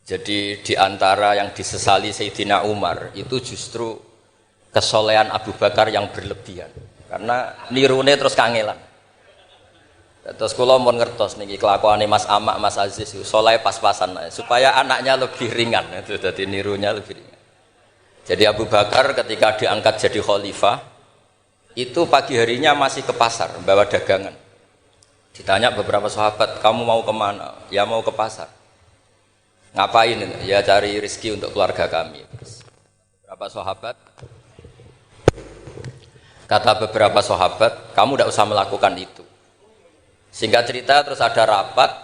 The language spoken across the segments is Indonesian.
Jadi di antara yang disesali Sayyidina Umar itu justru kesolehan Abu Bakar yang berlebihan. Karena nirune terus kangelan. Terus kula mun ngertos niki kelakuane Mas Amak, Mas Aziz soleh pas-pasan supaya anaknya lebih ringan itu dadi nirunya lebih ringan. Jadi Abu Bakar ketika diangkat jadi khalifah itu pagi harinya masih ke pasar bawa dagangan. Ditanya beberapa sahabat, "Kamu mau kemana?" "Ya mau ke pasar." "Ngapain?" "Ya cari rezeki untuk keluarga kami." Beberapa sahabat kata beberapa sahabat, "Kamu tidak usah melakukan itu." Singkat cerita terus ada rapat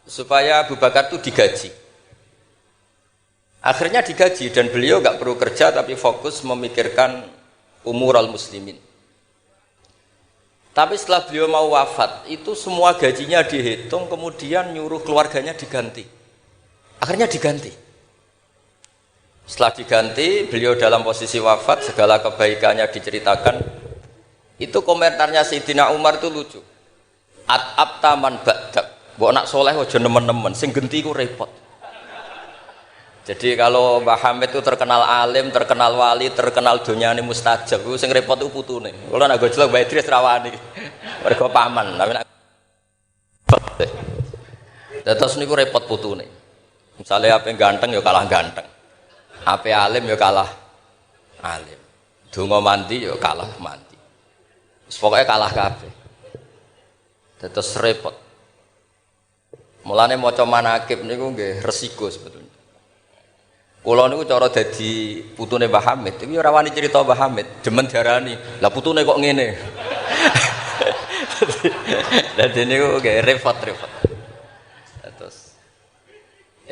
supaya Abu Bakar itu digaji. Akhirnya digaji dan beliau nggak perlu kerja tapi fokus memikirkan umurul muslimin. Tapi setelah beliau mau wafat itu semua gajinya dihitung kemudian nyuruh keluarganya diganti. Akhirnya diganti. Setelah diganti beliau dalam posisi wafat segala kebaikannya diceritakan. Itu komentarnya Sayyidina Umar itu lucu. At-abtaman ba'dak. Mbok nak soleh aja nemen-nemen, sing genti ku repot. Jadi kalau Mbah Hamid itu terkenal alim, terkenal wali, terkenal donyane mustajab, itu sing repot itu putune. Kula nek gojlok Mbah Idris rawani. Mergo paman, tapi nek terus niku repot putune. Misalnya ape ganteng ya kalah ganteng. Ape alim ya kalah alim. Donga mandi ya kalah mandi. Pokoknya kalah kabeh. Terus repot. Mulane maca manaqib niku nggih resiko sebetulnya. Kula niku cara dadi putune Mbah Hamid, iki ora wani crita Mbah Hamid, demen diarani. Lah putune kok ngene. Dadi niku nggih repot-repot. Terus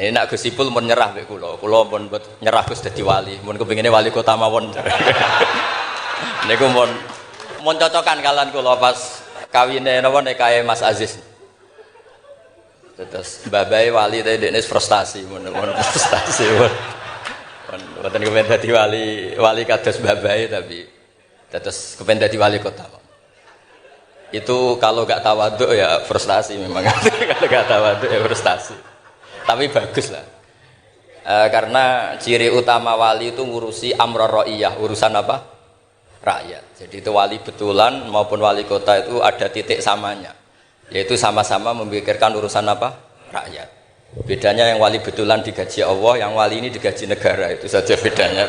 nak Gus Ipul mun nyerah mek kula. Kula pun nyerah Gus dadi wali, mun kepingine wali kota mawon. Niku mun cocokan kalian kula pas kawine napa nikahe Mas Aziz. Terus Mbah Bae wali teh dekne frustasi mun frustasi. Mboten kepen dadi wali kados Mbah Bae tapi terus kepen dadi wali kota. Itu kalau enggak tawaduk ya frustasi memang. Kalau enggak tawaduk ya frustasi. Tapi bagus lah. Karena ciri utama wali itu ngurusi amror ra'iyah, urusan apa? Rakyat. Jadi itu wali betulan maupun wali kota itu ada titik samanya, yaitu sama-sama memikirkan urusan apa? Rakyat. Bedanya yang wali betulan digaji Allah, yang wali ini digaji negara, itu saja bedanya.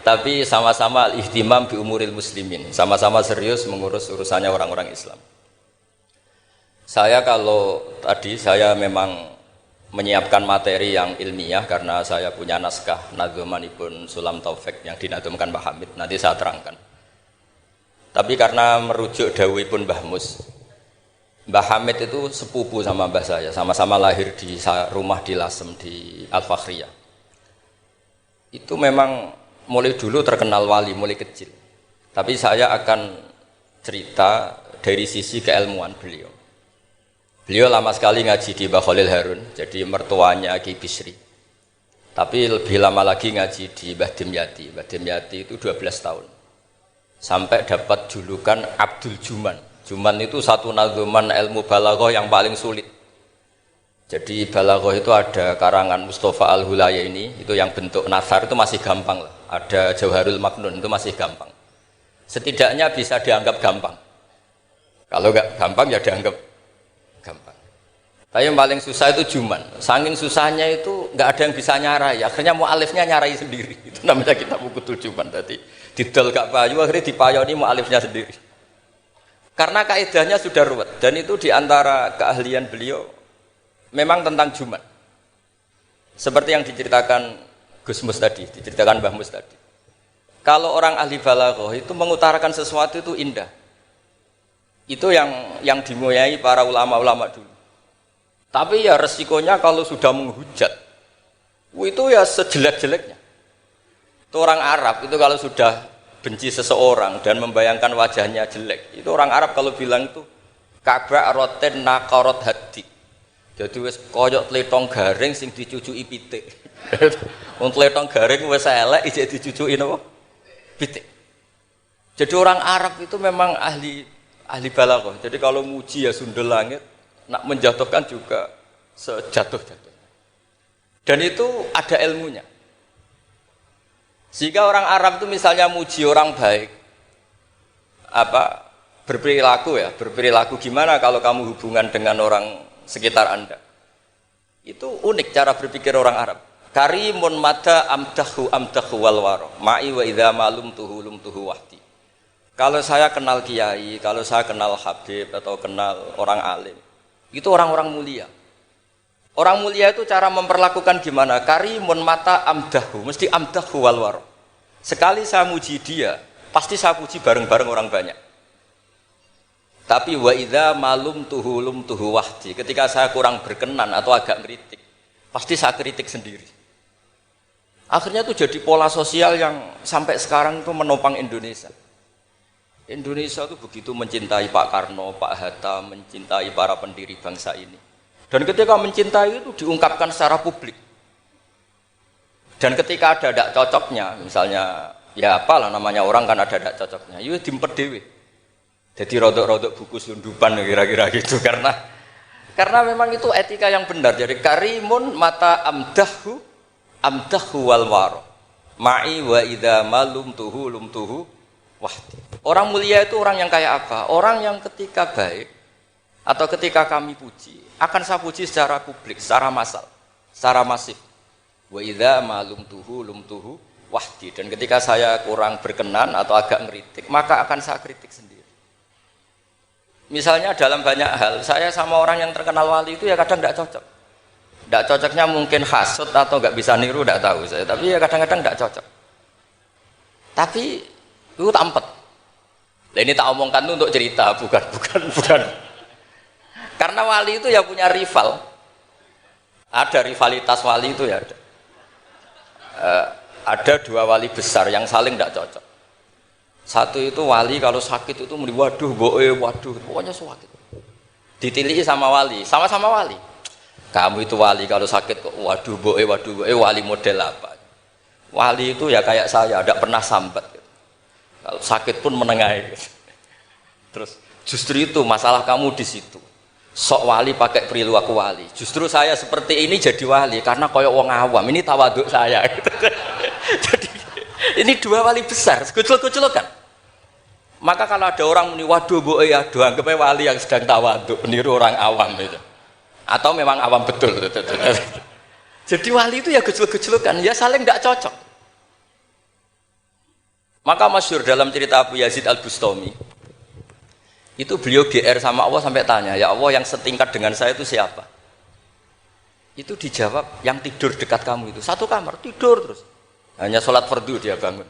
Tapi sama-sama ihtimam bi umuril muslimin, sama-sama serius mengurus urusannya orang-orang Islam. Saya kalau tadi saya memang menyiapkan materi yang ilmiah karena saya punya naskah nadzumanipun Sulam Taufik yang dinadzumkan Mbah Hamid, nanti saya terangkan. Tapi karena merujuk dawuhipun Mbah Mus, Mbah Hamid itu sepupu sama mbah saya, sama-sama lahir di rumah di Lasem di Al-Fakhriyah. Itu memang mulai dulu terkenal wali, mulai kecil. Tapi saya akan cerita dari sisi keilmuan beliau. Beliau lama sekali ngaji di Mbah Khalil Harun, jadi mertuanya Ki Bisri. Tapi lebih lama lagi ngaji di Mbah Dimyati. Mbah Dimyati itu 12 tahun. Sampai dapat julukan Abdul Juman. Juman itu satu nadzuman ilmu balaghah yang paling sulit. Jadi balaghah itu ada karangan Mustafa Al-Hulayaini, itu yang bentuk nasar itu masih gampang lah. Ada Jauharul Maknun itu masih gampang. Setidaknya bisa dianggap gampang. Kalau enggak gampang ya dianggap gampang. Tapi yang paling susah itu Juman. Saking susahnya itu nggak ada yang bisa nyarai. Akhirnya mu'alifnya nyarai sendiri. Itu namanya kitab Bukutul Juman. Tadi didol gak payu, akhirnya dipayoni mu'alifnya sendiri. Karena kaidahnya sudah ruwet. Dan itu diantara keahlian beliau memang tentang Juman. Seperti yang diceritakan Gus Mus tadi, diceritakan Mbah Mus tadi. Kalau orang ahli balaghah itu mengutarakan sesuatu itu indah. Itu yang dimuyai para ulama-ulama dulu. Tapi ya resikonya kalau sudah menghujat, itu ya sejelek-jeleknya. Itu orang Arab itu kalau sudah benci seseorang dan membayangkan wajahnya jelek, itu orang Arab kalau bilang itu Ka'ba roten naqarat hadi. Jadi wis koyok tletong garing sing dicucuki pitik. Wong tletong garing wis elek ijek dicucuki napa? Pitik. Jadi orang Arab itu memang ahli balaghah. Jadi kalau muji ya sundel langit, nak menjatuhkan juga sejatuh-jatuh. Dan itu ada ilmunya. Sehingga orang Arab itu misalnya muji orang baik, berperilaku gimana kalau kamu hubungan dengan orang sekitar Anda. Itu unik cara berpikir orang Arab. Karimun mata amdahu wal waro ma'i wa idza malum tuhu wahdi. Kalau saya kenal kiai, kalau saya kenal habib atau kenal orang alim, itu orang-orang mulia. Orang mulia itu cara memperlakukan gimana? Karimun mata amdahu, mesti amdahu wal waro. Sekali saya muji dia, pasti saya puji bareng-bareng orang banyak. Tapi wa idza malum tuhu wahdi, ketika saya kurang berkenan atau agak ngeritik, pasti saya kritik sendiri. Akhirnya itu jadi pola sosial yang sampai sekarang itu menopang Indonesia. Indonesia itu begitu mencintai Pak Karno, Pak Hatta, mencintai para pendiri bangsa ini. Dan ketika mencintai itu diungkapkan secara publik. Dan ketika ada tidak cocoknya, misalnya ya apalah namanya orang kan ada tidak cocoknya, itu dimpet dewe. Jadi rodok-rodok buku sundupan kira-kira gitu karena memang itu etika yang benar. Jadi karimun mata amdahu wal waro ma'i wa idza malum tuhu wahdi. Orang mulia itu orang yang kayak apa? Orang yang ketika baik atau ketika kami puji akan saya puji secara publik, secara massal, secara masif. Wa idza malum tuhu wahdi. Dan ketika saya kurang berkenan atau agak ngeritik, maka akan saya kritik sendiri. Misalnya dalam banyak hal, saya sama orang yang terkenal wali itu ya kadang tidak cocok. Tidak cocoknya mungkin hasut atau nggak bisa niru, tidak tahu saya. Tapi ya kadang-kadang tidak cocok. Tapi itu tampet. Nah, ini tak omongkan itu untuk cerita, bukan. Karena wali itu ya punya rival. Ada rivalitas wali itu ya ada. Ada dua wali besar yang saling tidak cocok. Satu itu wali kalau sakit itu muni waduh, pokoknya sakit. Ditiliki sama wali, sama-sama wali. Kamu itu wali kalau sakit kok waduh, wali model apa? Wali itu ya kayak saya, tidak pernah sambat. Gitu. Kalau sakit pun menengahi. Gitu. Terus justru itu masalah kamu di situ. Sok wali pakai perilaku wali. Justru saya seperti ini jadi wali karena koyok wong awam. Ini tawaduk saya. Gitu. Jadi ini dua wali besar, kucul-kucul kan. Maka kalau ada orang muni waduh anggapnya wali yang sedang tawaduk, meniru orang awam itu. Atau memang awam betul. Jadi wali itu ya kucul-kucul kan, ya saling tidak cocok. Maka masyhur dalam cerita Abu Yazid Al-Bustami, itu beliau GR sama Allah sampai tanya, ya Allah yang setingkat dengan saya itu siapa? Itu dijawab yang tidur dekat kamu itu, satu kamar tidur terus, hanya sholat fardu dia bangun.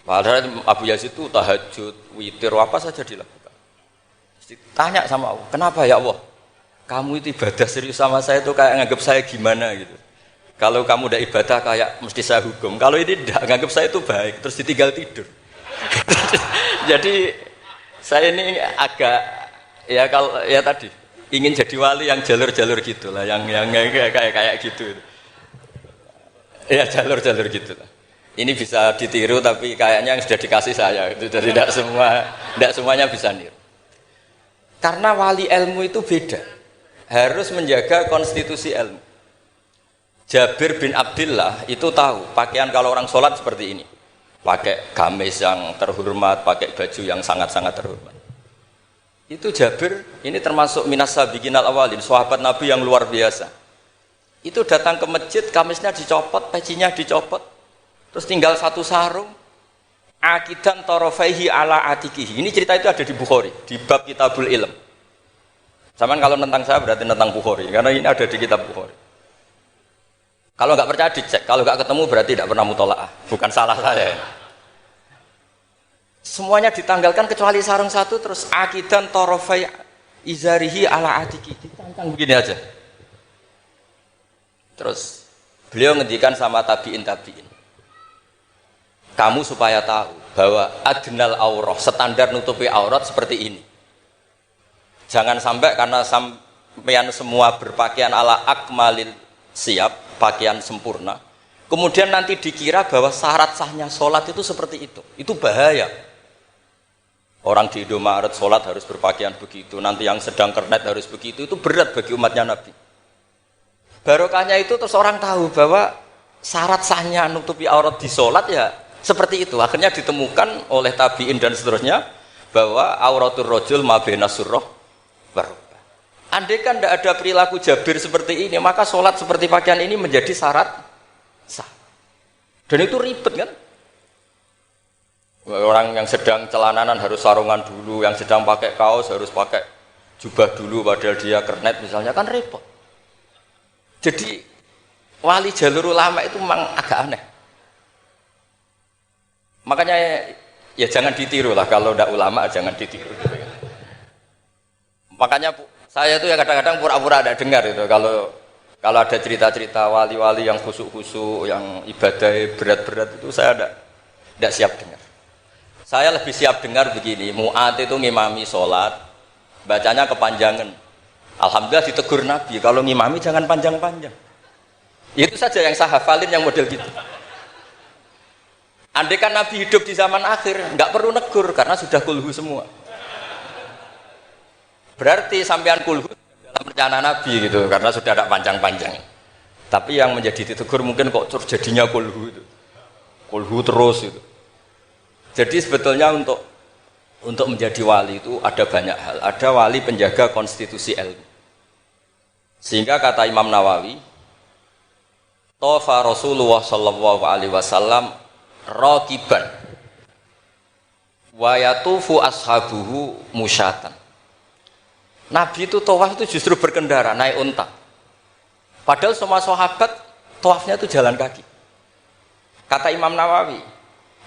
Padahal Abu Yazid itu tahajud, witir, apa saja dilakukan. Tanya sama Allah, kenapa ya Allah? Kamu itu ibadah serius sama saya itu kayak nganggap saya gimana gitu. Kalau kamu udah ibadah kayak mesti saya hukum. Kalau ini tidak, nganggap saya itu baik, terus ditinggal tidur. Jadi saya ini agak ya kalau ya tadi ingin jadi wali yang jalur-jalur gitulah, yang kayak gitu. Ya jalur-jalur gitulah. Ini bisa ditiru tapi kayaknya yang sudah dikasih saya itu jadi tidak semuanya bisa niru. Karena wali ilmu itu beda. Harus menjaga konstitusi ilmu. Jabir bin Abdullah itu tahu pakaian kalau orang sholat seperti ini. Pakai gamis yang terhormat, pakai baju yang sangat-sangat terhormat. Itu Jabir, ini termasuk minas sabiqin al-awwalin, sahabat Nabi yang luar biasa. Itu datang ke masjid, gamisnya dicopot, pecinya dicopot, terus tinggal satu sarung, akidan torofaihi ala atikihi. Ini cerita itu ada di Bukhari, di bab Kitabul Ilm. Zaman kalau tentang saya berarti tentang Bukhari, karena ini ada di kitab Bukhari. Kalau nggak percaya dicek, kalau nggak ketemu berarti tidak pernah mutolaah, bukan salah saya. Semuanya ditanggalkan kecuali sarung satu, terus akidan torofai izarihi ala atiki, ditangkang begini aja. Terus beliau ngendikan sama tabiin, kamu supaya tahu bahwa adnal aurah, standar nutupi aurat seperti ini. Jangan sampai karena sampean semua berpakaian ala akmalil siap, pakaian sempurna, kemudian nanti dikira bahwa syarat sahnya sholat itu seperti itu. Itu bahaya. Orang di Indomaret sholat harus berpakaian begitu, nanti yang sedang kernet harus begitu, itu berat bagi umatnya Nabi. Barokahnya itu terus orang tahu bahwa syarat sahnya nutupi aurat di sholat ya seperti itu. Akhirnya ditemukan oleh tabiin dan seterusnya bahwa auratul rajul ma baina surrah barokah. Andai kan tidak ada perilaku Jabir seperti ini, maka sholat seperti pakaian ini menjadi syarat sah. Dan itu ribet kan? Orang yang sedang celananan harus sarungan dulu, yang sedang pakai kaos harus pakai jubah dulu, padahal dia kernet misalnya, kan repot. Jadi wali jalur ulama itu memang agak aneh. Makanya ya jangan ditiru lah, kalau tidak ulama jangan ditiru. Makanya saya itu ya kadang-kadang pura-pura ada dengar itu kalau ada cerita-cerita wali-wali yang khusuk-khusuk, yang ibadah berat-berat itu saya tidak siap dengar. Saya lebih siap dengar begini, Mu'ad itu ngimami sholat, bacanya kepanjangan. Alhamdulillah ditegur Nabi, kalau ngimami jangan panjang-panjang. Itu saja yang saya hafalin yang model gitu. Andai kan Nabi hidup di zaman akhir, nggak perlu negur karena sudah kulhu semua. Berarti sampean kulhu dalam rencana Nabi gitu, karena sudah ada panjang-panjang. Tapi yang menjadi ditegur mungkin kok jadinya kulhu itu, kulhu terus itu. Jadi sebetulnya untuk menjadi wali itu ada banyak hal. Ada wali penjaga konstitusi ilmu. Sehingga kata Imam Nawawi, Tofa Rasulullah sallallahu alaihi wasallam raqiban wa yatufu ashabuhu musyatan. Nabi itu tawaf itu justru berkendara, naik unta. Padahal semua sahabat tawafnya itu jalan kaki. Kata Imam Nawawi,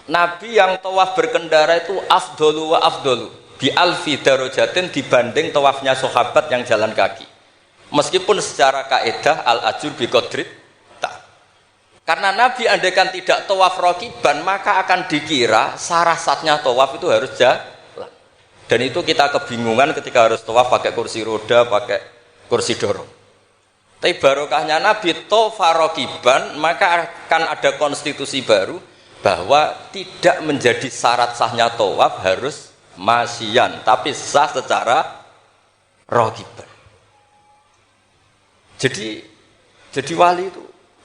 Nabi yang tawaf berkendara itu afdolu wa afdolu bi alfi darajatin dibanding tawafnya sahabat yang jalan kaki. Meskipun secara kaidah al-ajur bi qadrit tak. Karena Nabi andaikan tidak tawaf raqiban maka akan dikira syarat-syaratnya tawaf itu harus jalan. Dan itu kita kebingungan ketika harus tawaf pakai kursi roda, pakai kursi dorong. Tapi barokahnya Nabi tawafa raqiban maka akan ada konstitusi baru bahwa tidak menjadi syarat sahnya tawaf harus masyian, tapi sah secara raqiban. Jadi wali itu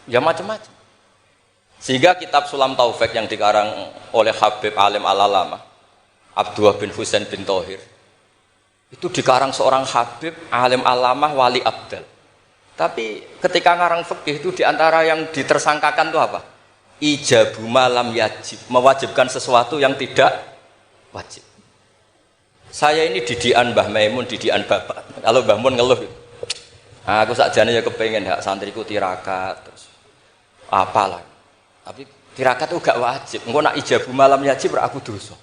ya macam-macam. Sehingga kitab Sulam Taufik yang dikarang oleh Habib Alim Al-Alamah Abdullah bin Husain bin Thohir itu dikarang seorang Habib Alim Al-Alamah wali abdal. Tapi ketika ngarang fikih itu diantara yang ditersangkakan itu apa? Ijabu malam yajib, mewajibkan sesuatu yang tidak wajib. Saya ini didikan Mbah Maimun, didikan bapak. Kalau Mbah Mun ngeluh gitu. Aku sakjane ya kepengen hak santriku tirakat terus apalah. Tapi tirakat itu gak wajib. Engko nak ijabu malam yajib ra aku dosa.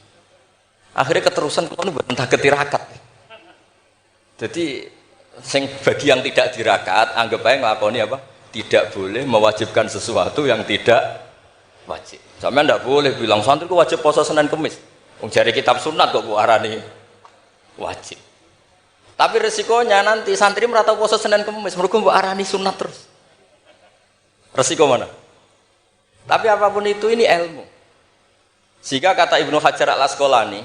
Akhirnya keterusan kula mboten entah ketirakat. Jadi sing bagi yang tidak tirakat anggap ae nglakoni apa? Tidak boleh mewajibkan sesuatu yang tidak wajib. Sampeyan ndak boleh bilang santriku wajib puasa Senin Kamis. Wong jare kitab sunat kok mbok arani wajib. Tapi resikonya nanti santri merata puasa Senin Kamis, mergo mbok arani sunat terus. Resiko mana? Tapi apapun itu ini ilmu. Sehingga kata Ibnu Hajar Al-Asqalani,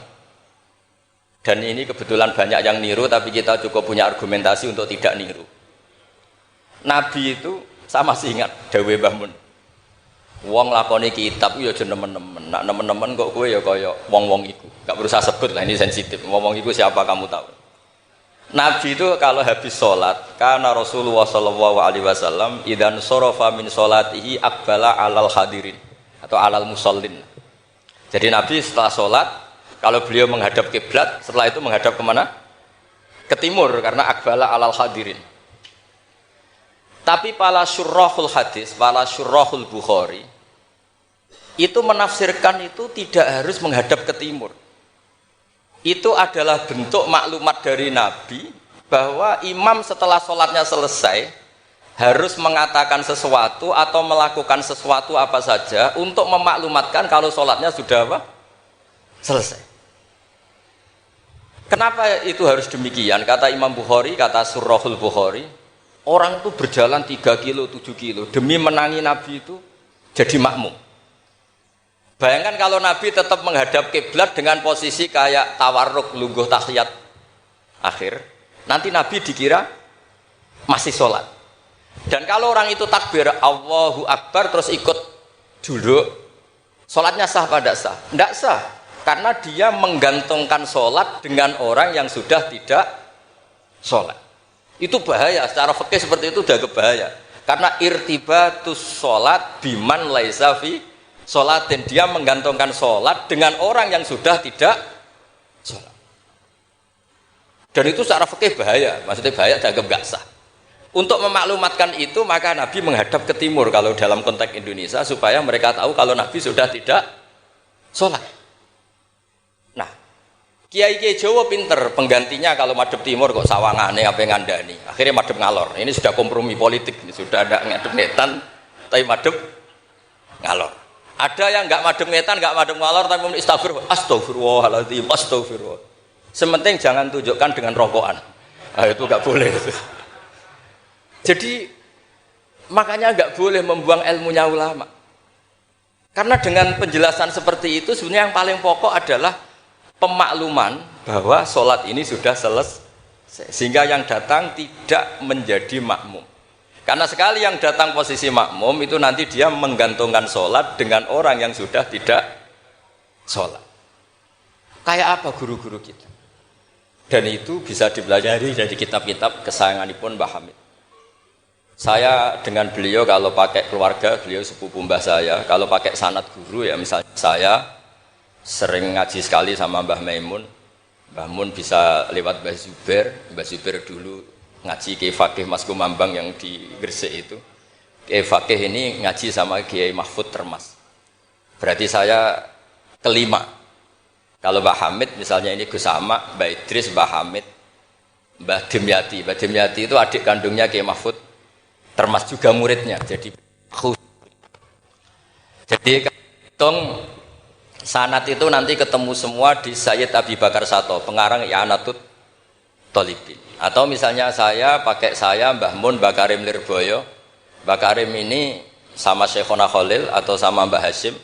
dan ini kebetulan banyak yang niru tapi kita cukup punya argumentasi untuk tidak niru. Nabi itu sama sih ingat dawe Mbah Mun. Wong lakoni kitab ya aja nemen-nemen. Nak nemen-nemen kok kowe ya kaya wong-wong iku. Gak berusaha sebut lah, ini sensitif. Wong-wong iku siapa kamu tahu? Nabi itu kalau habis sholat, karena Rasulullah Shallallahu Alaihi Wasallam idan sorofa min sholatihi akbala alal hadirin atau alal musallin. Jadi Nabi setelah sholat, kalau beliau menghadap kiblat, setelah itu menghadap kemana? Ke timur, karena akbala alal hadirin. Tapi para syurrahul hadis, para syurrahul Bukhari itu menafsirkan itu tidak harus menghadap ke timur. Itu adalah bentuk maklumat dari Nabi bahwa imam setelah sholatnya selesai harus mengatakan sesuatu atau melakukan sesuatu apa saja untuk memaklumatkan kalau sholatnya sudah apa? Selesai. Kenapa itu harus demikian? Kata Imam Bukhari, kata Surahul Bukhari, orang itu berjalan 3 kilo, 7 kilo demi menangi Nabi itu jadi makmum. Bayangkan kalau Nabi tetap menghadap kiblat dengan posisi kayak tawarruk lungguh tahiyat akhir, nanti Nabi dikira masih sholat. Dan kalau orang itu takbir Allahu Akbar terus ikut duduk, sholatnya sah apa tidak sah? Tidak sah, karena dia menggantungkan sholat dengan orang yang sudah tidak sholat. Itu bahaya, secara fikih seperti itu udah bahaya. Karena irtibatus sholat biman laisa fi sholatin, dia menggantungkan sholat dengan orang yang sudah tidak sholat. Dan itu secara fikih bahaya, maksudnya bahaya dianggap gak sah. Untuk memaklumatkan itu maka Nabi menghadap ke timur kalau dalam konteks Indonesia, supaya mereka tahu kalau Nabi sudah tidak sholat. Nah, kiai-kiai Jawa pinter, penggantinya kalau madhep timur kok sawangane apa ngandani, akhirnya madhep ngalor. Ini sudah kompromi politik, ini sudah ada ngadep ngetan tapi madhep ngalor. Ada yang nggak madhep ngetan, nggak madhep ngalor tapi astagfirullahaladzim, astagfirullah. Sementing jangan tunjukkan dengan rokokan. Nah, itu nggak boleh. Jadi makanya nggak boleh membuang ilmunya ulama. Karena dengan penjelasan seperti itu sebenarnya yang paling pokok adalah pemakluman bahwa sholat ini sudah selesai, sehingga yang datang tidak menjadi makmum. Karena sekali yang datang posisi makmum itu nanti dia menggantungkan sholat dengan orang yang sudah tidak sholat. Kayak apa guru-guru kita? Dan itu bisa dipelajari dari kitab-kitab kesayanganipun Mbah Hamid. Saya dengan beliau kalau pakai keluarga, beliau sepupu mbah saya, kalau pakai sanad guru ya misalnya saya sering ngaji sekali sama Mbah Maimun. Mbah Mun bisa lewat Mbah Zubair dulu ngaji Kiai Fakih Mas Kumambang yang di Gresik itu. Kiai Fakih ini ngaji sama Kiai Mahfud Termas. Berarti saya kelima. Kalau Mbah Hamid misalnya ini Gus Sama, Mbah Idris, Mbah Hamid, Mbah Dimyati. Mbah Dimyati itu adik kandungnya Kiai Mahfud Termas juga muridnya. Jadi hitung sanad itu nanti ketemu semua di Sayyid Abi Bakar Sato, pengarang I'anatul Thalibin. Atau misalnya saya pakai saya Mbah Mun, Mbah Karim Lirboyo. Mbah Karim ini sama Syekhona Khalil atau sama Mbah Hashim.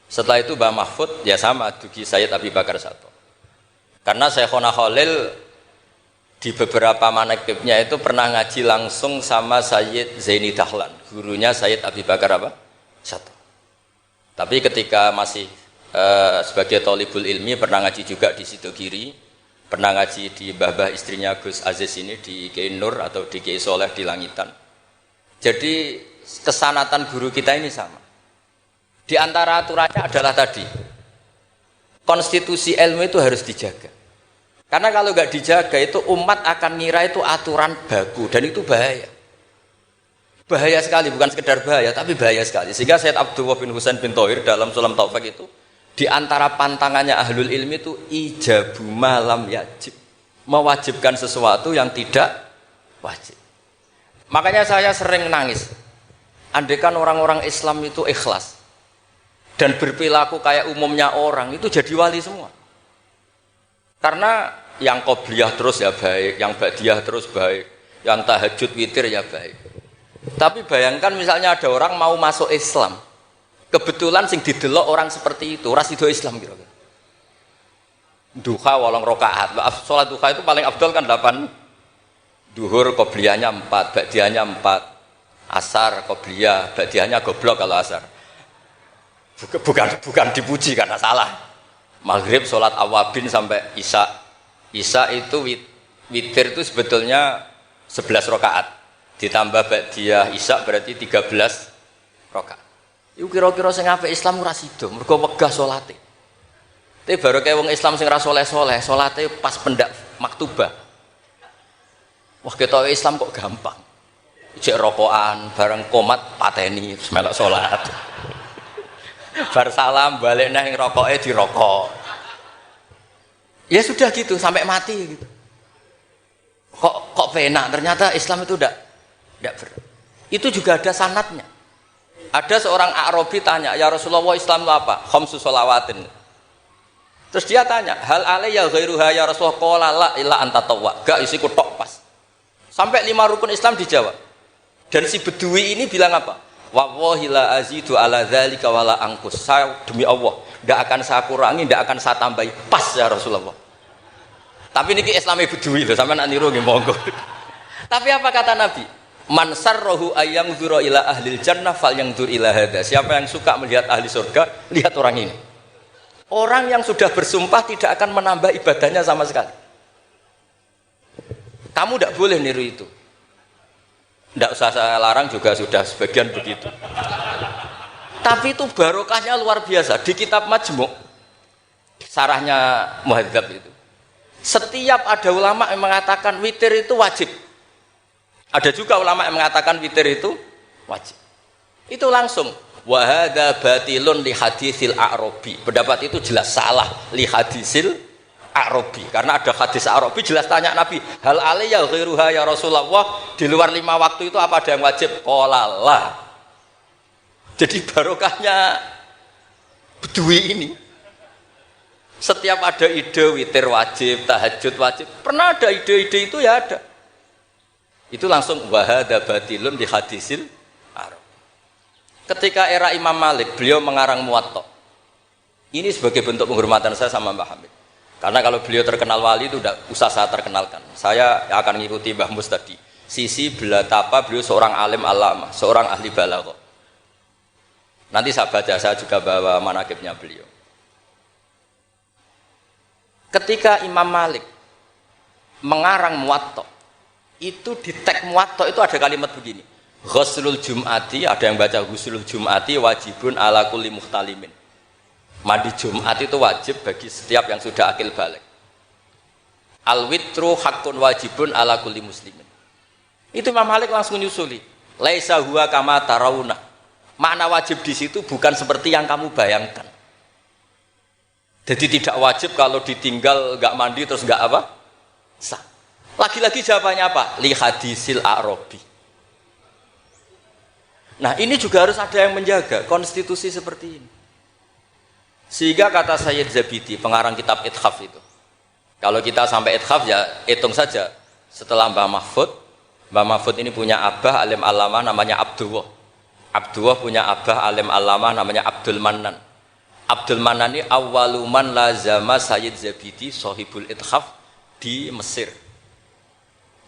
Setelah itu Mbah Mahfud ya sama dugi Sayyid Abi Bakar Sato. Karena Syekhona Khalil di beberapa manaqibnya itu pernah ngaji langsung sama Sayyid Zaini Dahlan, gurunya Sayyid Abi Bakar apa? Sato. Tapi ketika masih sebagai thalibul ilmi pernah ngaji juga di Sidogiri, pernah ngaji di mbah-mbah istrinya Gus Aziz ini di Kiai Nur atau di Kiai Soleh di Langitan. Jadi kesanatan guru kita ini sama. Di antara aturannya adalah tadi, konstitusi ilmu itu harus dijaga. Karena kalau nggak dijaga itu umat akan ngira itu aturan baku, dan itu bahaya. Bahaya sekali, bukan sekedar bahaya tapi bahaya sekali. Sehingga Sayyid Abdullah bin Husain bin Thohir dalam Sulam Taufik itu di antara pantangannya ahlul ilmi itu ijabu malam yajib, mewajibkan sesuatu yang tidak wajib. Makanya saya sering nangis. Andaikan orang-orang Islam itu ikhlas dan berperilaku kayak umumnya orang, itu jadi wali semua. Karena yang qobliyah terus ya baik, yang ba'diyah terus baik, yang tahajud witir ya baik. Tapi bayangkan misalnya ada orang mau masuk Islam, kebetulan sing didelok orang seperti itu, ora sida Islam kira-kira. Duha 8 rakaat. Salat duha itu paling afdal kan 8. Duhur qobliyahnya 4, ba'diyahnya 4. Asar qobliyah, ba'diyahnya goblok kalau asar. Bukan dipuji karena salah. Maghrib sholat awabin sampai isya. Isya itu witir itu sebetulnya 11 rakaat. Ditambah ba'diyah isya berarti 13 rakaat. Iku kira-kira sing apik Islam ora sida, mergo wegah salate. Tapi baru kayak wong Islam sing ra saleh-saleh, salate pas pendak maktubah. Wah ketoke Islam kok gampang. Ijek rokokan, bareng komat pateni melok salat. Bar salam balik nang rokoke dirokok. Ya sudah gitu sampai mati gitu. Kok penak, ternyata Islam itu tidak berat. Itu juga ada sanadnya. Ada seorang Arabi tanya, "Ya Rasulullah, Islam itu apa?" Khamsu shalawatin. Terus dia tanya, "Hal alayya ghairuha ya Rasulullah?" Qala la illa anta tawwa. Gak isiku tok pas. Sampai 5 rukun Islam dijawab. Dan si Bedui ini bilang apa? Wallahi la azidu ala dzalika wala angkus. Saya demi Allah, tidak akan saya kurangi, tidak akan saya tambahi. Pas ya Rasulullah. Tapi niki Islami Bedui loh, sampean nak niru nggih monggo. Tapi apa kata Nabi? Man sarrahu ayyangdzura ila ahlil jannah falyangdzur ila hadza. Siapa yang suka melihat ahli surga, lihat orang ini. Orang yang sudah bersumpah tidak akan menambah ibadahnya sama sekali. Kamu tidak boleh niru itu. Tidak usah saya larang juga sudah sebagian begitu. Tapi itu barokahnya luar biasa. Di kitab Majmu' sarahnya Muhadzab itu. Setiap ada ulama yang mengatakan witir itu wajib. Ada juga ulama yang mengatakan witir itu wajib. Itu langsung wa hadza batilun li hadisil a'rabi. Pendapat itu jelas salah li hadisil a'rabi. Karena ada hadis a'rabi jelas tanya Nabi, hal alayya ghairuha ya Rasulullah, di luar 5 waktu itu apa ada yang wajib? Qala la. Jadi barokahnya Bedui ini. Setiap ada ide witir wajib, tahajud wajib, pernah ada ide-ide itu ya ada. Itu langsung wahada batilun di hadisil Arab. Ketika era Imam Malik, beliau mengarang Muwatta. Ini sebagai bentuk penghormatan saya sama Mbah Hamid. Karena kalau beliau terkenal wali itu tidak usah saya terkenalkan. Saya akan mengikuti Mbah Mus tadi. Sisi belatapa beliau seorang alim alama, seorang ahli balaghah. Nanti saya baca, saya juga bawa manaqibnya beliau. Ketika Imam Malik mengarang Muwatta, itu di teks Muwatta itu ada kalimat begini, ghuslul jum'ati, ada yang baca ghuslul jum'ati wajibun ala kulli muhtalimin. Mandi Jumat itu wajib bagi setiap yang sudah akil balik. Al witru haqqun wajibun ala kulli muslimin. Itu Imam Malik langsung nyusuli, laisa huwa kama tarawuna. Makna wajib di situ bukan seperti yang kamu bayangkan. Jadi tidak wajib kalau ditinggal enggak mandi terus enggak apa? Sah. Lagi-lagi jawabannya apa? Li hadisil a'rabi. Nah, ini juga harus ada yang menjaga konstitusi seperti ini. Sehingga kata Sayyid Zabidi, pengarang kitab Ithaf itu. Kalau kita sampai Ithaf ya hitung saja. Setelah Mbah Mahfud ini punya abah alim alamah namanya Abdullah. Abdullah punya abah alim alamah namanya Abdul Mannan. Abdul Mannan ini awwaluman lazama Sayyid Zabidi sahibul Ithaf di Mesir.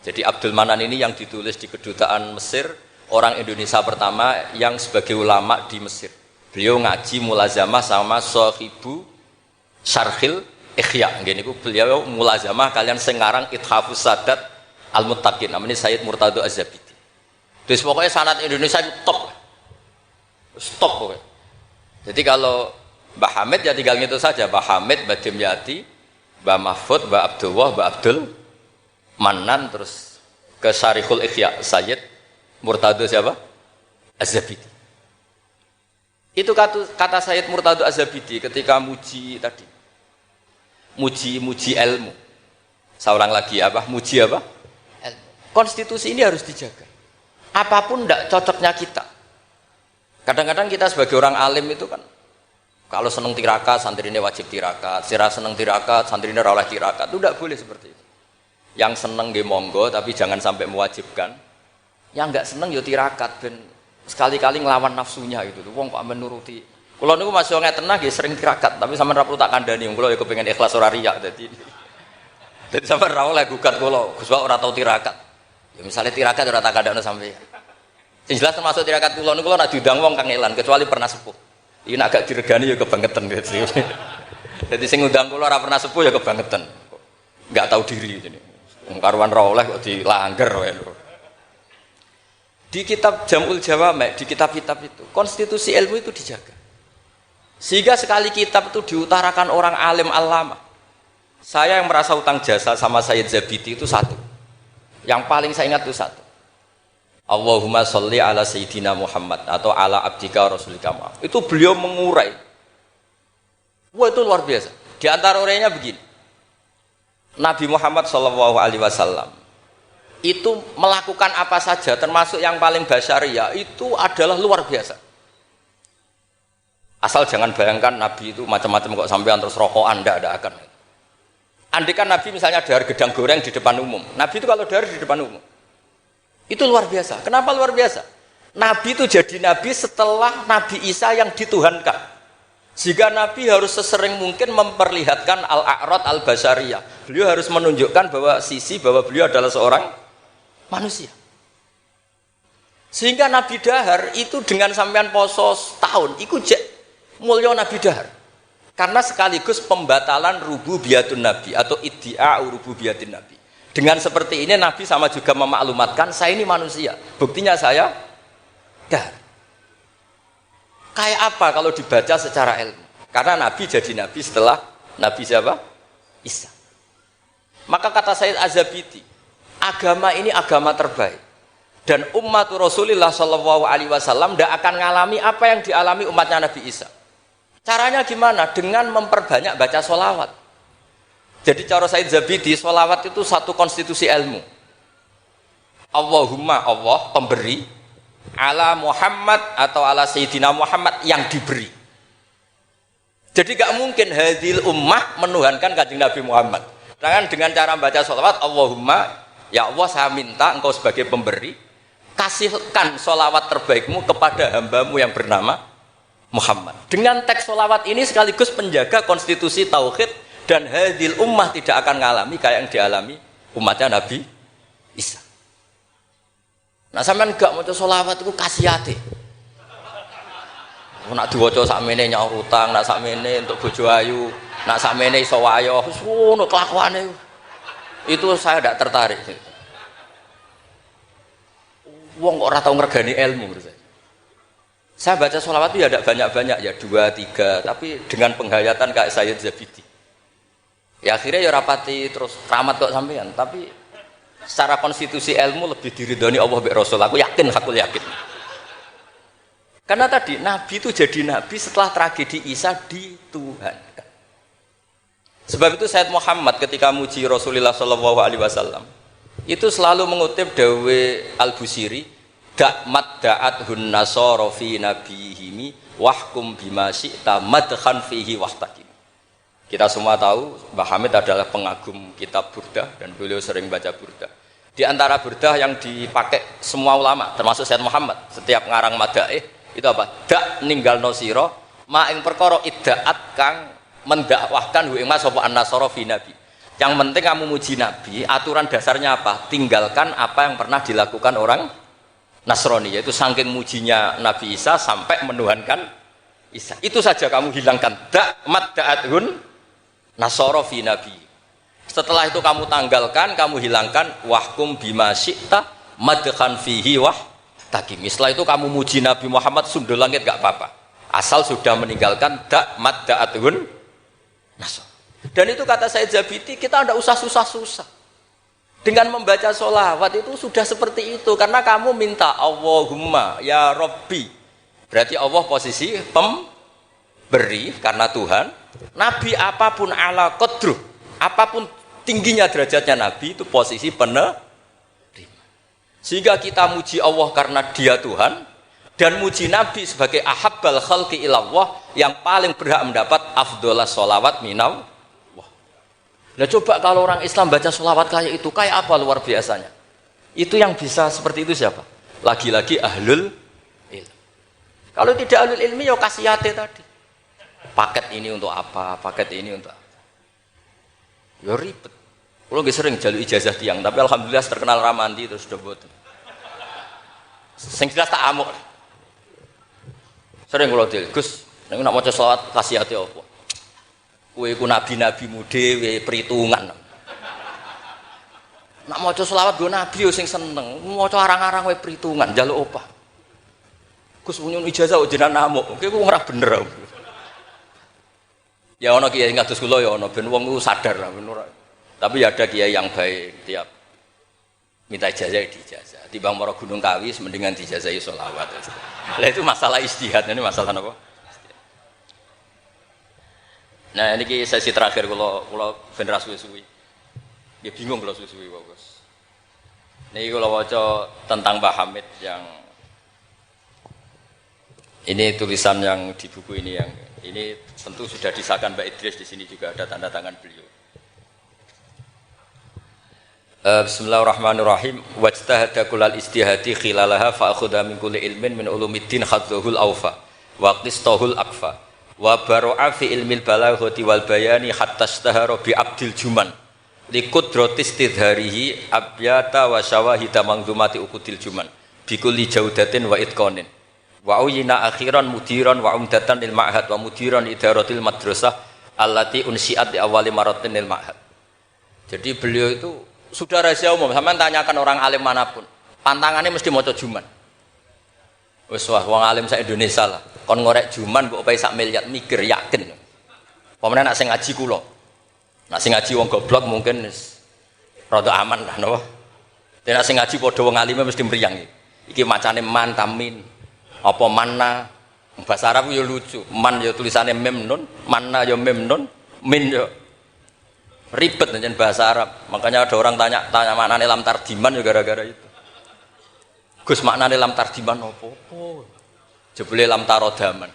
Jadi Abdul Manan ini yang ditulis di kedutaan Mesir, orang Indonesia pertama yang sebagai ulama di Mesir. Beliau ngaji mulazamah sama sahibu Syarhil Ikhya. Gini beliau mulazamah kalian sengarang Ithafus Sadat Al-Muttaqin, namanya Sayyid Murtado Az-Zabidi. Terus pokoknya sanad Indonesia itu top. Stop pokoknya. Jadi kalau Mbah Hamid ya tinggal gitu saja, Mbah Hamid, Mbah Dimyati, Mbah Mahfud, Mbah Abdullah, Mbah Abdul Manan, terus ke Syarihul Ikhya Sayyid Murtado siapa? Az-Zabidi. Itu kata Sayyid Murtado Az-Zabidi ketika muji tadi. Muji ilmu. Saya ulang lagi apa? Muji apa? Ilmu. Konstitusi ini harus dijaga. Apapun tidak cocoknya kita. Kadang-kadang kita sebagai orang alim itu kan kalau seneng tirakat, santrinya wajib tirakat. Sira seneng tirakat, santrinya ora oleh tirakat. Itu tidak boleh seperti itu. Yang seneng nggih monggo tapi jangan sampai mewajibkan. Yang enggak seneng yo tirakat ben sekali-kali nglawan nafsunya gitu. Wong kok menuruti. Kula niku masih ngeten nggih sering tirakat tapi sampean ra perlu tak kandhani. Kula ya kepengin ikhlas ora riya dadi. Dadi sampean ra oleh gugat kula, Gus ora tau tirakat. Ya misale tirakat ora tak kandhani sampean. Sing jelas termasuk tirakat kula niku ora diundang wong kang elan kecuali pernah sepuh. Iki nek agak diregani ya kebangetan gitu. Dadi sing ngundang kula ora pernah sepuh ya kebangetan. Enggak tahu diri ini. Karuan ra oleh kok dilanggar wae. Di kitab Jam'ul Jawami', di kitab-kitab itu, konstitusi ilmu itu dijaga. Sehingga sekali kitab itu diutarakan orang alim alama. Saya yang merasa utang jasa sama Sayyid Zabidi itu satu. Yang paling saya ingat itu satu. Allahumma sholli ala Sayyidina Muhammad atau ala abdika rasulika Muhammad. Itu beliau mengurai. Wah itu luar biasa. Di antara urainya begini. Nabi Muhammad SAW itu melakukan apa saja termasuk yang paling basyariah itu adalah luar biasa. Asal jangan bayangkan Nabi itu macam-macam kok sampean terus rokokan, tidak akan. Andai kan Nabi misalnya dahar gedang goreng di depan umum, Nabi itu kalau dahar di depan umum itu luar biasa. Kenapa luar biasa? Nabi itu jadi Nabi setelah Nabi Isa yang dituhankan. Sehingga Nabi harus sesering mungkin memperlihatkan al-a'rad al-basyariyah. Beliau harus menunjukkan bahwa beliau adalah seorang manusia. Sehingga Nabi Dahar itu dengan sampean poso setahun, itu mulya Nabi Dahar. Karena sekaligus pembatalan rububiyatun Nabi atau iddia rububiyatin Nabi. Dengan seperti ini Nabi sama juga memaklumatkan saya ini manusia. Buktinya saya Dahar. Kayak apa kalau dibaca secara ilmu? Karena Nabi jadi Nabi setelah Nabi siapa? Isa. Maka kata Sayyid Az-Zabidi, agama ini agama terbaik. Dan umat Rasulullah Shallallahu Alaihi Wasallam tidak akan mengalami apa yang dialami umatnya Nabi Isa. Caranya gimana? Dengan memperbanyak baca sholawat. Jadi cara Sayyid Zabidi, sholawat itu satu konstitusi ilmu. Allahumma Allah pemberi, ala Muhammad atau ala Sayyidina Muhammad yang diberi. Jadi gak mungkin hadil ummah menuhankan kanjeng Nabi Muhammad. Dengan cara membaca sholawat, Allahumma ya Allah saya minta engkau sebagai pemberi, kasihkan sholawat terbaikmu kepada hambamu yang bernama Muhammad. Dengan teks sholawat ini sekaligus penjaga konstitusi tauhid dan hadil ummah tidak akan mengalami kayak yang dialami umatnya Nabi Isa. Nah sampean gak maca sholawat itu kasihate. Nak diwaca sakmene nyaur utang, nak sakmene untuk bojo ayu, nak sakmene iso wayo, wis ngono kelakuane. Itu saya tidak tertarik. Wong kok ora tau ngregani ilmu menurut saya. Saya baca sholawat itu ya tidak banyak-banyak, ya 2, 3, tapi dengan penghayatan kayak Sayyid Zabidi. Ya akhirnya ya rapati terus keramat kok sampean, tapi secara konstitusi ilmu lebih diridhoni Allah mbek Rasul. Aku yakin. Karena tadi Nabi itu jadi Nabi setelah tragedi Isa dituhankan. Sebab itu Sayyid Muhammad ketika muji Rasulullah Shallallahu Alaihi Wasallam itu selalu mengutip dawe Al-Busiri, da'mat da'at hun nasara fi nabihimi wahkum bima syi'ta madkhan fihi wahtakim. Kita semua tahu Mbah Hamid adalah pengagum kitab Burdah dan beliau sering baca Burdah. Di antara Burdah yang dipakai semua ulama termasuk Sayyid Muhammad setiap ngarang madaih itu apa? Dak ninggal nosiro ma ing perkara iddaat kang mendakwahkan hu ing mas sapa an-nasara fi nabi. Yang penting kamu muji Nabi, aturan dasarnya apa? Tinggalkan apa yang pernah dilakukan orang Nasrani, yaitu saking mujinya Nabi Isa sampai menuhankan Isa. Itu saja kamu hilangkan. Da'mat da'athun nasara fi nabi. Setelah itu kamu tanggalkan, kamu hilangkan wahkum bima syi'ta madkhan fihi wah takim. Setelah itu kamu muji Nabi Muhammad sundul langit gak apa-apa. Asal sudah meninggalkan da'mat da'athun nasara. Dan itu kata Sayyid Zabidi, kita tidak usah susah-susah. Dengan membaca sholawat itu sudah seperti itu. Karena kamu minta Allahumma ya Rabbi. Berarti Allah posisi pemberi karena Tuhan. Nabi apapun ala qadruh, apapun tingginya derajatnya Nabi itu posisi penerima. Sehingga kita muji Allah karena dia Tuhan. Dan muji Nabi sebagai ahabbal khalqi ilallah yang paling berhak mendapat afdholas sholawat minau. Nah coba kalau orang Islam baca sholawat kayak itu, kayak apa luar biasanya? Itu yang bisa seperti itu siapa? Lagi-lagi ahlul ilmi. Kalau tidak ahlul ilmi ya kasihate tadi. Paket ini untuk apa? Paket ini untuk apa? Ya ribet. Kalau nggak sering jaluk ijazah tiang, tapi alhamdulillah terkenal ramanti terus udah buat. Sing jelas tak amuk. Sering kalau dia, Gus, nek nak maca sholawat kasihate apa? Kowe iku nabi-nabimu dhewe perhitungan. Nak maca selawat go nabi yo sing seneng, maca arang-arang kowe perhitungan, njaluk opah. Gus nyun ijazah kok jenengan namuk. Kowe ora bener. Ya ana kiai ngados kula ya ana ben wong ku sadar lah ben ora. Tapi ya ada kiai yang baik tiap minta ijazah diijazah. Timbang mara Gunung Kawi mendingan diijazahi selawat. Lah itu masalah ijtihad, ini masalah apa? Nah ini sesi terakhir kalau ben ra suwi-suwi. Ya bingung kalau suwi-suwi bagus. Niki kalau waca tentang Mbah Hamid yang ini tulisan yang di buku ini yang ini tentu sudah disahkan Mbak Idris, di sini juga ada tanda tangan beliau. Bismillahirrahmanirrahim. Wajtahada kullal istihadi khilalaha fa akhudha min kulli ilmin min ulumiddin khadzuhul awfa wa qistahul akfa. Wa baro'a fi ilmil balaghati wal bayani hatta istahara bi abdil juman li qudratis tidharihi abyata wa syawahida mangzumati ukudil juman Bikulli jaudatin wa itqanin. Wa uyina akhiran mudiran wa umdatan lil ma'had wa mudiran idaratil madrasah allati unsiat di awali maratin lil ma'had. Jadi beliau itu sudah rahasia umum. Sampeyan tanyakan orang alim manapun, pantangannya mesti maca juman. Wis wah wong alim sak Indonesia lah. Kon ngorek juman mbok opae sak miliar mikir yakin. Pemene nak sing ngaji kula. Nak sing ngaji wong goblok mungkin rada aman lah napa. Nek nak sing ngaji padha wong alime mesti mriyang iki. Iki macane man tamin. Apa manna? Bahasa Arab yo lucu. Man yo tulisannya mem nun, manna yo mem nun, min yo ribet njen bahasa Arab. Makanya ada orang tanya maknane lam tardiman yo gara-gara itu. Gus maknane lam tardiman opo? Jebule lam taro daman.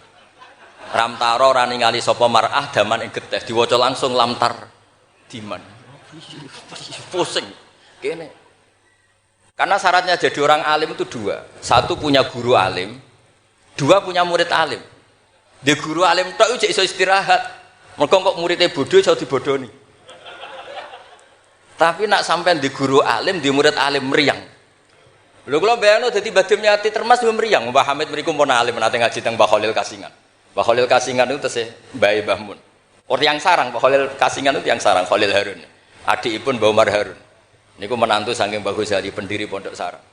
Ram taro ora ningali sapa mar'ah daman ing getih diwaca langsung lam tardiman. Pusing. Kene. Karena syaratnya jadi orang alim itu dua. Satu punya guru alim, dua punya murid alim. Di guru alim tok iso iso istirahat. Mergo kok muridnya bodoh iso dibodoni. Tapi nak sampean di guru alim, di murid alim meriang. Lho kula bayangno dadi Badim Nyati Termas yo meriang. Mbah Hamid mriku pun alim nate ngaji teng Mbah Khalil Kasingan. Mbah Khalil Kasingan itu tesih Mbah Mbah Mun. Orang yang sarang Mbah Khalil Kasingan itu yang sarang Khalil Harun. Adikipun Mbah Umar Harun. Niku menantu saking Mbah Ghazali pendiri Pondok Sarang.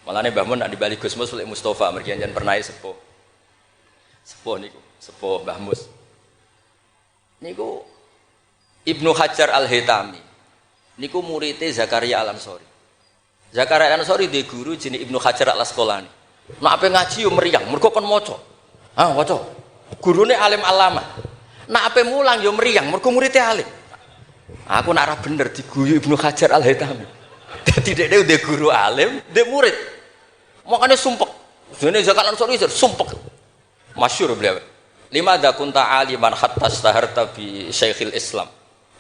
Malane Mbah Mun nak dibali Gus Mus Sulek Mustofa mergi jan pernah sepuh. Sepuh niku, sepuh Mbah Mus. Niku Ibnu Hajar Al-Haytami. Niku muridé Zakaria Al-Ansori. Zakaria Al-Ansori di guru jenenge Ibnu Hajar Al-Asqalani. Nek ape ngaji yo meriang, mergo kon maca. Ah, waca. Gurune alim alama. Nek ape mulang yo meriang, mergo muridé alim. Aku nak ora bener diguyu Ibnu Hajar Al-Haytami. Dadi dhekne ndek guru alim, ndek murid. Makane sumpek. Dene Zakaria Al-Ansori sumpek. Masyhur beliau. Lima da kunta aliman hatta staharta bi Syekhil Islam.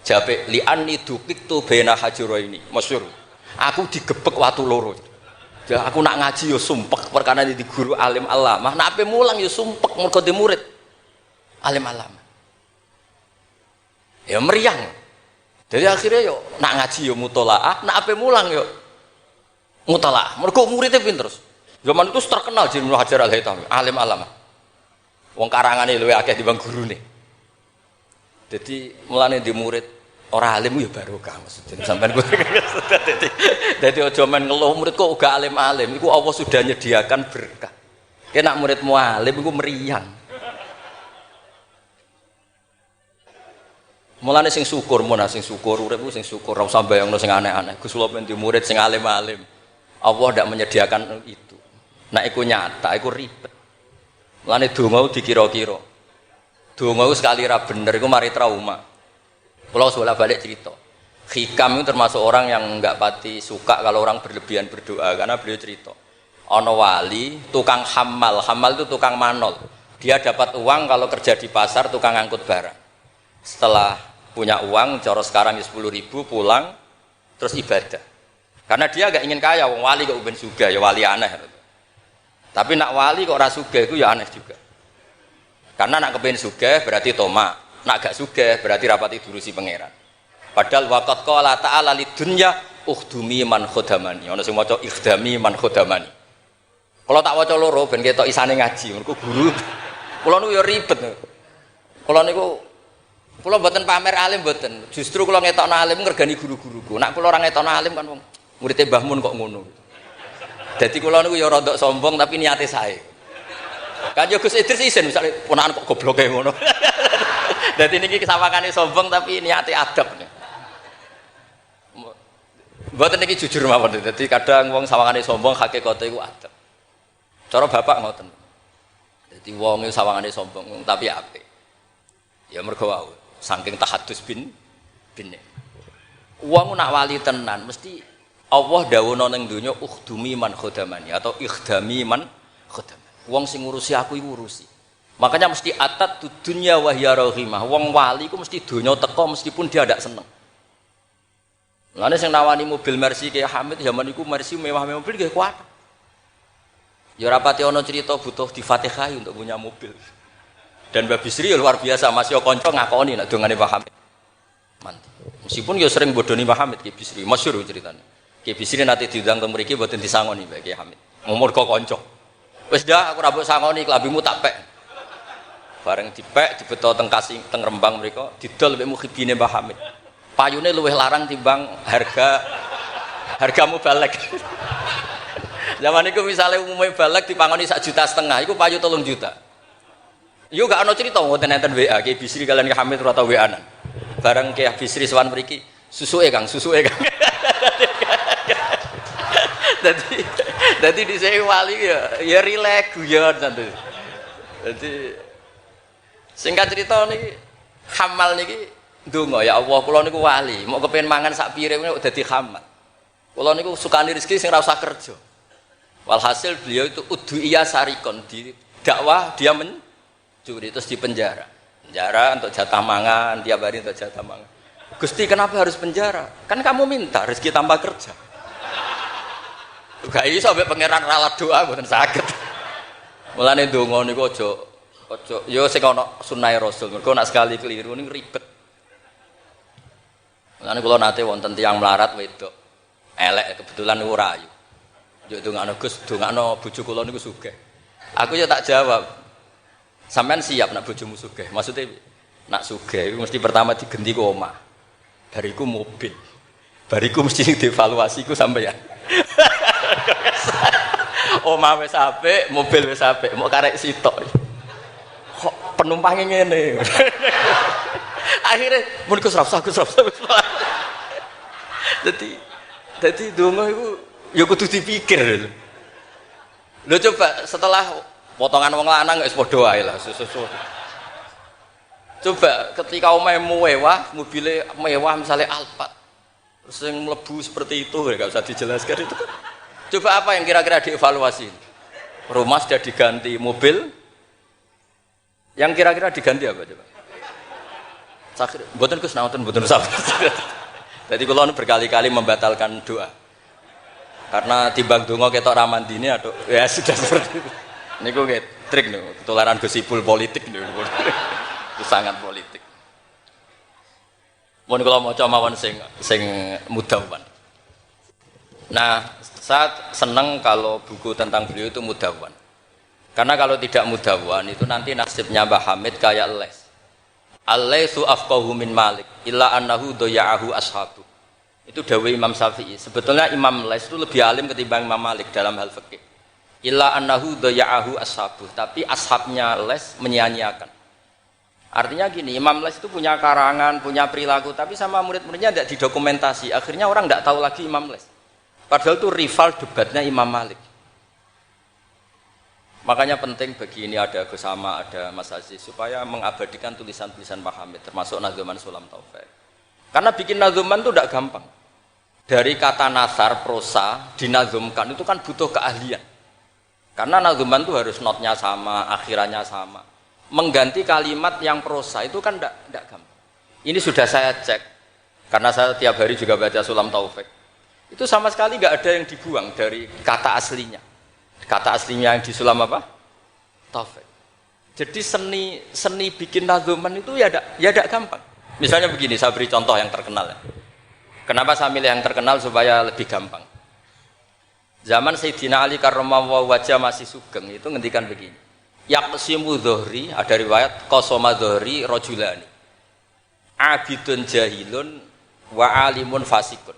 Jape li anni duqitu baina hajuraini. Masyhur. Aku digebek watu loro. Ya aku nak ngaji yo sumpek perkara di guru alim alamah. Nak ape mulang yo sumpek mergo di murid alim alamah. Ya meriang. Jadi akhirnya yo nak ngaji yo mutolaah, nak ape mulang yo mutolaah. Mergo muridnya pinter. Zaman itu terkenal Ibnu Hajar Al-Haytami, alim alamah. Wong karangane luwih akeh dibanding gurune. Jadi mulane di murid ora alim ya barokah maksudnya sampean kuwi. Dadi aja men ngeluh murid kok uga alim-alim, iku Allah sudah nyediakan berkah. Nek muridmu alim iku meriang. Mulane sing syukur sing syukur urip sing syukur ora usah bayangno sing aneh-aneh. Gus kula men di murid sing alim-alim. Allah ndak menyediakan itu. Nek iku nyata iku ribet. Mulane donga dikira-kira. Donga sekali ra bener iku mari trauma. Kalau soal balik cerita, Hikam itu termasuk orang yang enggak pati suka kalau orang berlebihan berdoa karena beliau cerita, ono wali tukang hamal itu tukang manol, dia dapat uang kalau kerja di pasar tukang angkut barang. Setelah punya uang, coro sekarang 10.000 pulang terus ibadah. Karena dia enggak ingin kaya, wong wali kok uben juga ya wali aneh. Tapi nak wali kok ora sugih itu ya aneh juga. Karena nak kepen sugih berarti toma. Nak gak sugih berarti rapati durusi pangeran. Padahal waqat qala ta'ala lidunya ukhdumi man khodamani. Ana sing maca ikhdami man khodamani. Kalau tak waca loro ben ketok isane ngaji, mergo guru. Kula niku ya ribet. Kula niku mboten pamer alim mboten. Justru kula ngetokno alim ngergani guru-guruku. Nak kula ora ngetokno alim kan wong murid Mbah Mun kok ngono. Dadi kula niku ya rada sombong tapi niate sae. Kan yo Gus Idris isin misale ponakan kok gobloke ngono. Dadi niki kesawangane sombong tapi niate adab. Mboten niki jujur mawon. Dadi kadang wong sawangane sombong hakikate iku adab. Cara bapak ngoten. Dadi wong iku sawangane sombong tapi apik. Ya mergo wae saking tahadus bin. Wong nak wali tenan mesti Allah dawuhna ning donya ukhdumi man khodamani atau ikhdami man khodamani. Wong sing ngurusi aku iku urusi. Makanya mesti atat dunya wa hiya rahimah. Wong wali iku mesti donya teko meskipun dia ndak seneng. Lane sing nawani mobil Mercy kayak Hamid zaman iku Mercy mewah-mewah mobil nggih kuat. Ya ora pati ana cerita butuh difatihai untuk punya mobil. Dan Mbak Bisri ya luar biasa masih kanca ngakoni nek dongane Pak Hamid. Mantap. Meskipun ya sering bodoni Pak Hamid Ki Bisri, masyhur ceritanya. Ki Bisri nanti diundang teng mriki mboten disangoni Mbak Ki Hamid. Umur kok kanca. Wis dah aku rambut sangoni klambimu tak pek. Bareng dipek dibeto teng Kasing teng Rembang mriku didol mbek mukhibine Mbah Hamid. Payune luwih larang timbang hargamu balek. Zaman itu misalnya umumnya balek dipangoni 1,5 juta, itu payu 3 juta. Yo gak ana cerita ngoten enten WA Ki Bisri kalian Ki Hamid atau WA-an. Bareng Ki Bisri sowan mriki, susuke Kang. Dadi dhisik wali ya rileks guyon santai. Dadi singkat cerita niki hamal niki ndonga ya Allah kula niku wali, mau kepengin mangan sak piring kok dadi hamal. Kula niku sukani rezeki sing ora usah kerja. Walhasil beliau itu udhuiyah sarikon di dakwah dia mencuri terus di penjara untuk jatah mangan tiap hari untuk jatah mangan. Gusti kenapa harus penjara? Kan kamu minta rezeki tanpa kerja. Gak iso sampai pangeran ralat doa mboten saged. Mulane ndonga niku aja ya sing ana sunah Rasul. Mergo nek sekali keliru niku ribet. Mulane kula nate wonten tiyang melarat wedok. Elek kebetulan niku rayu. Yo ndongakno Gus, ndongakno bojo kula niku sugih. Aku ya tak jawab. Sampean siap nak bojomu sugih? Maksudnya nak sugih iku mesti pertama digenti ku omah. Bariku mobil. Bariku mesti dievaluasi ku sampean. Omah wis apik, mobil wis apik, mau karek sitok. Kok penumpangnya ngene. Akhirnya mun Gus Rafsa. Dadi donga iku ya kudu dipikir. Lho coba setelah potongan wong lanang wis padha wae lah susu. Coba ketika omahe mewah, mobilnya mewah misalnya Alphard. Terus yang mlebu seperti itu enggak usah dijelaskan itu. Coba apa yang kira-kira dievaluasi? Rumah sudah diganti, mobil yang kira-kira diganti apa coba? Sakit, mboten Gus naoten mboten sabar. Jadi kula berkali-kali membatalkan doa. Karena timbang donga ketok ra mandine atau ya sudah seperti itu. Niku nggih trik niku, ketularan gosipul politik niku. Itu sangat politik. Mun kula maca mawon sing mudawwan. Nah, saya senang kalau buku tentang beliau itu mudawwan. Karena kalau tidak mudawwan itu nanti nasibnya Mbah Hamid kayak les. Al-laisu afqahu min Malik illa annahu daya'ahu ashabu. Itu dawuh Imam Syafi'i. Sebetulnya Imam Les itu lebih alim ketimbang Imam Malik dalam hal fikih. Illa annahu daya'ahu ashabu, tapi ashabnya Les menyia-nyiakan. Artinya gini, Imam Les itu punya karangan, punya perilaku, tapi sama murid-muridnya tidak didokumentasi. Akhirnya orang tidak tahu lagi Imam Les. Padahal itu rival debatnya Imam Malik. Makanya penting bagi ini ada Gus Sama, ada Mas Aziz supaya mengabadikan tulisan-tulisan Mbah Hamid termasuk Nadzuman Sulam Taufik. Karena bikin nadzuman itu tidak gampang. Dari kata nasar prosa dinazumkan itu kan butuh keahlian. Karena nadzuman itu harus notnya sama, akhirannya sama. Mengganti kalimat yang prosa itu kan tidak gampang. Ini sudah saya cek karena saya tiap hari juga baca Sulam Taufik. Itu sama sekali nggak ada yang dibuang dari kata aslinya. Kata aslinya yang di Sulam apa? Taufik. Jadi seni bikin nadzuman itu ya tidak gampang. Misalnya begini, saya beri contoh yang terkenal. Kenapa saya milih yang terkenal supaya lebih gampang? Zaman Sayyidina Ali karramallahu wajah masih sugeng itu ngendikan begini. Yaqsimu dhuhri, ada riwayat qasama dhuhri rajulani. Abidun jahilun wa alimun fasikun.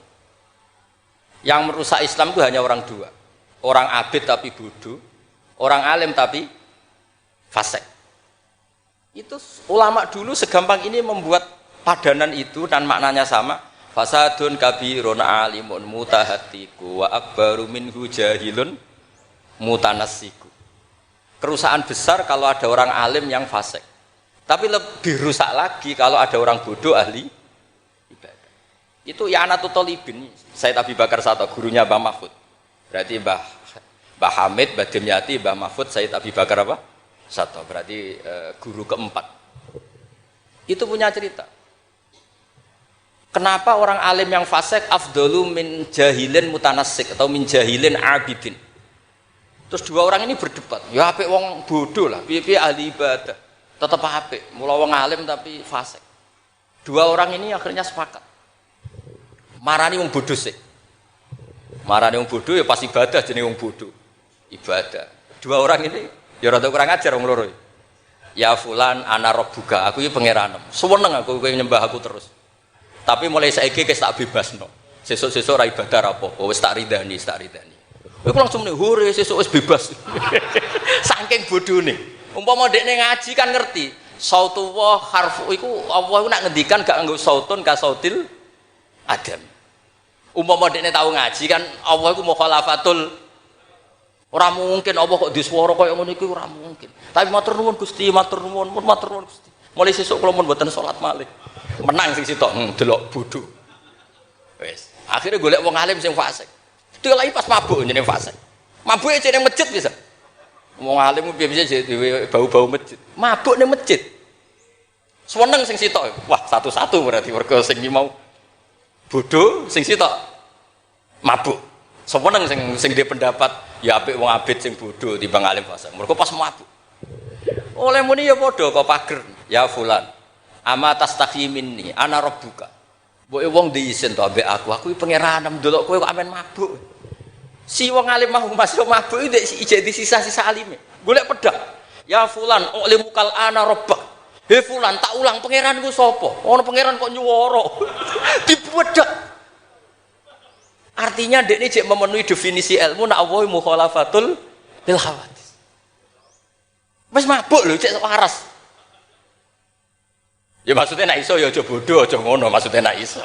Yang merusak Islam itu hanya orang dua. Orang abid tapi bodoh, orang alim tapi fasik. Itu ulama dulu segampang ini membuat padanan itu dan maknanya sama. Fasadun kabirun alimun mutahatiku wa akbaru minhu jahilun mutanassiku. Kerusakan besar kalau ada orang alim yang fasik. Tapi lebih rusak lagi kalau ada orang bodoh ahli ibadah. Itu I'anatul Thalibin, Said Abi Bakar Sato, gurunya Mbah Mahfud. Berarti Mbah Hamid, Mbah Dimyati, Mbah Mahfud, Said Abi Bakar apa? Sato. Berarti guru keempat. Itu punya cerita. Kenapa orang alim yang fasik afdalu min jahilin mutanassik atau min jahilin abidin? Terus dua orang ini berdebat. Ya apik wong bodoh lah, piye-piye ahli ibadah. Tetap apik, mula wong alim tapi fasik. Dua orang ini akhirnya sepakat. Marani wong bodoh sih. Marani wong bodoh ya pasti ibadah jenenge wong bodoh. ibadah. Dua orang ini ya rada kurang ajar wong loro. Ya fulan ana rabbuka, aku iki pangeranmu. Seneng aku kowe nyembah aku terus. Tapi mulai saiki wis tak bebasno. Sesuk-sesuk ora ibadah apa-apa, wis tak ridani. Kowe langsung muni hore sesuk wis bebas. Saking bodhone. Umpama dekne ngaji kan ngerti. Sautullah harfu iku Allah nak ngendikan gak nganggo sautun ka sautil adam. Umpama dekne tau ngaji kan Allah iku mukhalafatul. Ora mungkin Allah kok diswara kaya ngono iku ora mungkin. Tapi matur nuwun Gusti, matur nuwun Gusti. Mulai sesuk kula mun mboten salat malih. Menang sing sitok delok bodho. Wis, akhirnya golek wong alim sing fasik. Delok pas mabuk jenenge fasik. Mabuke jenenge masjid bisa. Wong alim piye-piye dhewe bau-bau masjid. Mabuk ning masjid. Seneng sing sitok. Wah, satu-satu berarti mergo sing mau bodho, sing sitok mabuk. Seneng sing dia pendapat ya apik wong abid sing bodho timbang alim fasik. Mergo pas mabuk. Oleh muni ya padha kok pager. Ya fulan. Ama tastahi minni ana rabbuka. Mbok wong diisin to ambek aku iki pangeran ndelok kowe kok amen mabuk. Si wong alim masih mabuk iki jadi sisa-sisa alime. Golek pedang. Ya fulan ulimukal ana rabbak. He fulan tak ulang pangeranku sapa? Ono pangeran kok nyuwara. Dibedak. Artinya dekne jek memenuhi definisi ilmu nak Allah mukhalafatul lil hawadis. Wis mabuk lho cek waras. Ya maksudnya nak iso ya aja bodoh aja ngono maksudnya nak iso.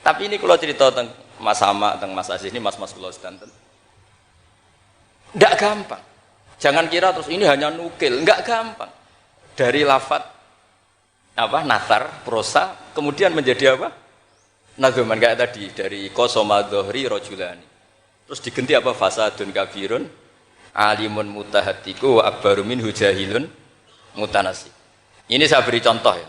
Tapi ini kalau cerita tentang Mas Sama, tentang Mas Aziz ini mas-mas kula sedanten. Ndak gampang. Jangan kira terus ini hanya nukil, enggak gampang. Dari lafat apa nasar, prosa, kemudian menjadi apa? Nadzuman kayak tadi dari qasama dhuhri rajulani. Terus diganti apa fasadun kabirun alimun mutahatiku wa akbaru minhu jahilun mutanasi. Ini saya beri contoh ya.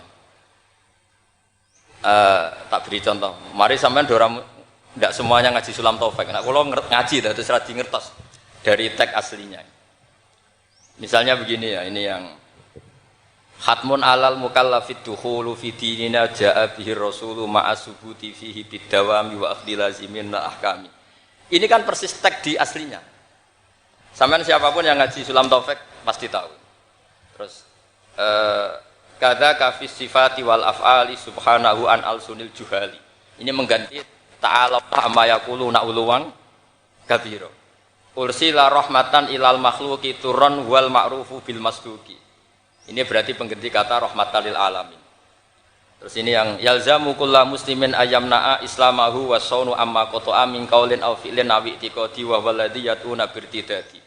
Tak beri contoh. Mari sampean dorang tidak semuanya ngaji sulam taufik. Nah, kalau ngaji terus radi ngertos dari teks aslinya. Misalnya begini ya, ini yang hatmun alal mukallafid dukhulu fi dinina jaa bihi rasulu ma'a subuti fihi bidawami wa akhdhi lazimin la ahkami. Ini kan persis teks di aslinya. Sampean siapapun yang ngaji sulam taufik pasti tahu. Terus kada kafis sifati wal af'ali subhanahu an al-sunil juhali. Ini mengganti ta'ala amma yaquluna uluwan kabira. Ursila rahmatan ilal makhluqi turran wal ma'rufu bil masduqi. Ini berarti pengganti kata rahmatan lil alamin. Terus ini yang yalzamu kullu muslimin ayyamna'a islamahu wa saunu amma qata'a min qaulin aw fi'lin aw i'tiqadi wa walladhi yatuna birtidati.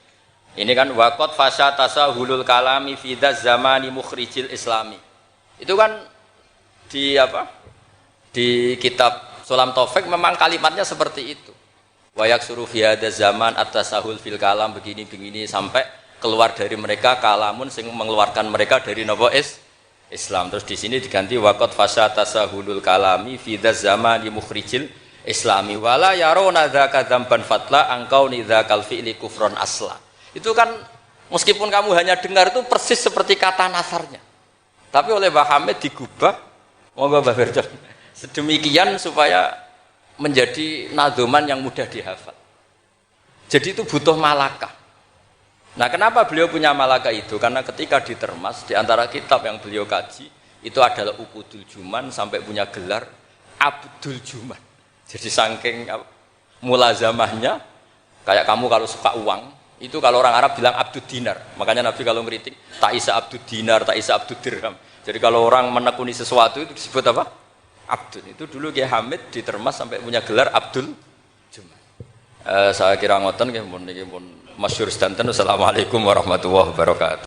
Ini kan waqat fasha tasahulul kalami fi zamani mukhrijil islami. Itu kan di apa? Di kitab Sulam Taufik memang kalimatnya seperti itu. Wa yaksuru fi hadzal zaman at-tasahul fil kalam begini sampai keluar dari mereka kalamun sing mengeluarkan mereka dari napa Islam. Terus di sini diganti waqat fasha tasahulul kalami fi zamani mukhrijil islami wala yaruna dzaka dzamban fatla angkauni dzakal fi'li kufron asla. Itu kan meskipun kamu hanya dengar itu persis seperti kata nasarnya. Tapi oleh Mbah Hamid digubah, monggo Mbah Firdaus, sedemikian supaya menjadi nadzuman yang mudah dihafal. Jadi itu butuh malakah. Nah, kenapa beliau punya malakah itu? Karena ketika ditermas di antara kitab yang beliau kaji itu adalah Uqudul Juman sampai punya gelar Abdul Juman. Jadi saking mulazamahnya kayak kamu kalau suka uang itu kalau orang Arab bilang abdud dinar. Makanya Nabi kalau ngeritik tak isa abdud dinar, tak isa abdud dirham. Jadi kalau orang menekuni sesuatu itu disebut apa? Abdul. Itu dulu Kiai Hamid ditermas sampai punya gelar Abdul Juman. Saya kira ngoten nggih mun niki mun masyhur sedanten. Assalamualaikum warahmatullahi wabarakatuh.